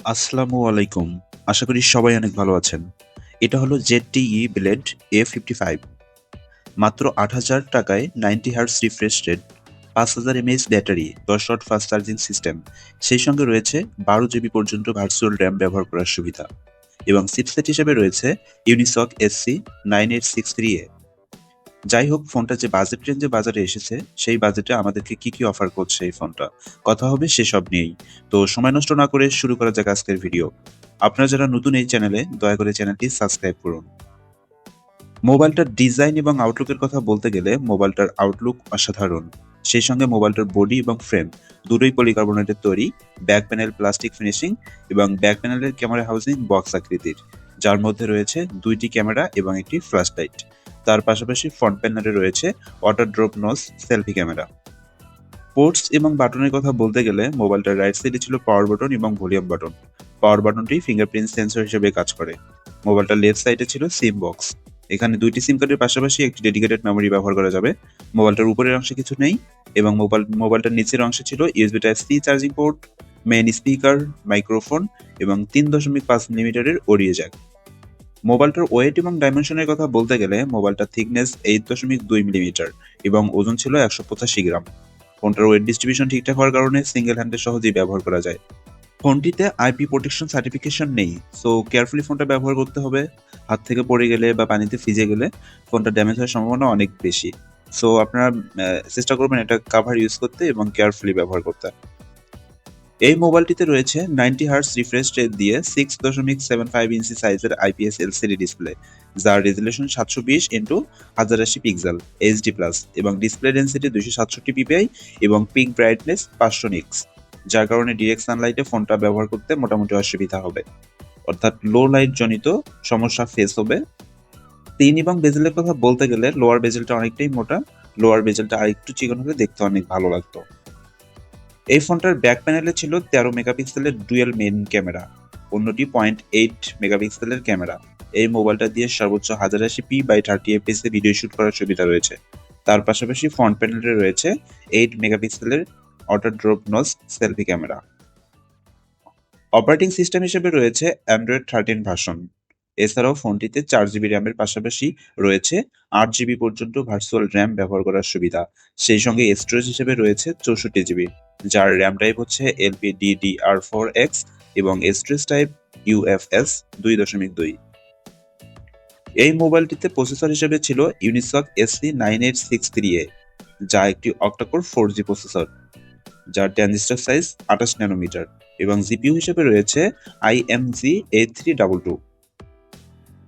আসসালামু আলাইকুম। আশা করি সবাই অনেক ভালো আছেন। এটা হলো ZTE Blade A55। মাত্র ৳৮,০০০ 90 হার্টজ রিফ্রেশ রেট, ৫,০০০ mAh battery, ১০ watt fast charging system. সেই সঙ্গে রয়েছে ১২ জিবি পর্যন্ত ভার্চুয়াল র‍্যাম ব্যবহার করার সুবিধা এবং চিপসেট হিসেবে রয়েছে ইউনিসক SC9863A। যাই হোক, ফোনটা যে বাজেট রেঞ্জে বাজারে এসেছে, সেই বাজেটে আমাদেরকে কি অফার করছে এই ফোনটা? কথা হবে সেসব নিয়েই। তো সময় নষ্ট না করে শুরু করা যাক আজকের ভিডিও। আপনারা যারা নতুন এই চ্যানেলে, দয়া করে চ্যানেলটি সাবস্ক্রাইব করুন। মোবাইলটার ডিজাইন এবং আউটলুকের কথা বলতে গেলে মোবাইলটার আউটলুক অসাধারণ। সেই সঙ্গে মোবাইলটার বডি এবং ফ্রেম দুটোই পলিকার্বনেটের তৈরি। ব্যাক প্যানেল প্লাস্টিক ফিনিশিং এবং ব্যাক প্যানেলের ক্যামেরা হাউজিং বক্স আকৃতির, যার মধ্যে রয়েছে 2টি ক্যামেরা এবং একটি ফ্ল্যাশ লাইট। তার পাশাপাশি ফ্রন্ট প্যানেলে রয়েছে water drop notch selfie camera. Ports এবং বাটনের কথা বলতে গেলে মোবাইলটার রাইট সাইডে ছিল পাওয়ার বাটন এবং ভলিউম বাটন। পাওয়ার বাটনটি ফিঙ্গারপ্রিন্ট সেন্সর হিসেবে কাজ করে। মোবাইলটার লেফট সাইডে ছিল সিম বক্স। এখানে 2টি সিম কার্ডের পাশাপাশি একটি ডেডিকেটেড মেমরি ব্যবহার করা যাবে। মোবাইলটার উপরের অংশে কিছু নেই এবং মোবাইলটার নিচের অংশে ছিল USB type C charging port, main speaker, microphone এবং ৩.৫ মিলিমিটারের অডিও জ্যাক। মোবাইলটার ওয়েট এবং ডাইমেনশনের কথা বলতে গেলে মোবাইলটার থিকনেস 8.2 মিলিমিটার এবং ওজন ছিল 185 গ্রাম। ফোনটার ওয়েট ডিস্ট্রিবিউশন ঠিকঠাক হওয়ার কারণে সিঙ্গেল হ্যান্ডে সহজেই ব্যবহার করা যায়। ফোনটিতে আইপি প্রোটেকশন সার্টিফিকেশন নেই, সো কেয়ারফুলি ফোনটা ব্যবহার করতে হবে। হাত থেকে পড়ে গেলে বা পানিতে ভিজে গেলে ফোনটা ড্যামেজ হওয়ার সম্ভাবনা অনেক বেশি। সো আপনারা চেষ্টা করবেন এটা কাভার ইউজ করতে এবং কেয়ারফুলি ব্যবহার করতে। এই মোবাইলটিতে রয়েছে 90 হার্টজ রিফ্রেশ রেট দিয়ে 6.75 ইঞ্চি সাইজের আইপিএস এলসিডি ডিসপ্লে, যার resolution 720x1080 pixel HD plus এবং ডিসপ্লে ডেন্সিটি 267 পিপিআই এবং পিক ব্রাইটনেস 500 নিক্স, যার কারণে ডিরেক্ট সানলাইটে ফোনটা ব্যবহার করতে মোটামুটি অসুবিধা হবে, অর্থাৎ লো লাইট জনিত সমস্যা ফেস হবে। পিন এবং বেজেলের কথা বলতে গেলে লোয়ার বেজেলটা অনেকটাই মোটা, লোয়ার বেজেলটা আরেকটু চিকন হলে দেখতে অনেক ভালো লাগতো। এই ফোনটার ব্যাক প্যানেলে ছিল 13 মেগাপিক্সেলের ডুয়েল মেইন ক্যামেরা, অন্যটি 0.8 মেগাপিক্সেলের ক্যামেরা। এই মোবাইলটা দিয়ে সর্বোচ্চ 1080p/30fps এ ভিডিও শুট করার সুবিধা রয়েছে। তার পাশাপাশি ফ্রন্ট প্যানেলে রয়েছে 8 মেগাপিক্সেলের water drop notch selfie camera. Operating system হিসেবে রয়েছে অ্যান্ড্রয়েড 13 ভার্সন। এছাড়াও ফোনটিতে 4 জিবি র্যামের পাশাপাশি রয়েছে 8 জিবি পর্যন্ত ভার্চুয়াল র্যাম ব্যবহার করার সুবিধা। সেই সঙ্গে স্টোরেজ হিসেবে রয়েছে 64 জিবি, যার র্যাম টাইপ হচ্ছে LPDDR4X এবং স্টোরেজ টাইপ UFS 2.2। এই মোবাইলটিতে প্রসেসর হিসেবে ছিল ইউনিসক SC9863A, যা একটি অক্টাকোর 4G প্রসেসর, যার ট্রানজিস্টর সাইজ 28 ন্যানোমিটার এবং জিপিইউ হিসেবে রয়েছে IMG A322।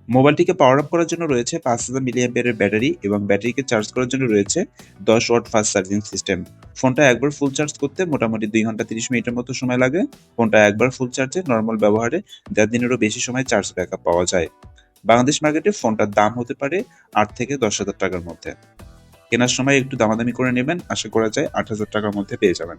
মোবাইলটিকে পাওয়ার আপ করার জন্য রয়েছে 5000 মিলিঅ্যাম্পিয়ারের ব্যাটারি এবং ব্যাটারিকে চার্জ করার জন্য রয়েছে 10 ওয়াট ফাস্ট চার্জিং সিস্টেম। ফোনটা একবার ফুল চার্জ করতে মোটামুটি 2 ঘন্টা 30 মিনিটের মতো সময় লাগে। ফোনটা একবার ফুল চার্জে নর্মাল ব্যবহারে 1.5 দিনেরও বেশি সময় চার্জ ব্যাকআপ পাওয়া যায়। বাংলাদেশ মার্কেটে ফোনটার দাম হতে পারে 8 থেকে 10,000 টাকার মধ্যে। কেনার সময় একটু দামাদামি করে নেবেন, আশা করা যায় 8,000 টাকার মধ্যে পেয়ে যাবেন।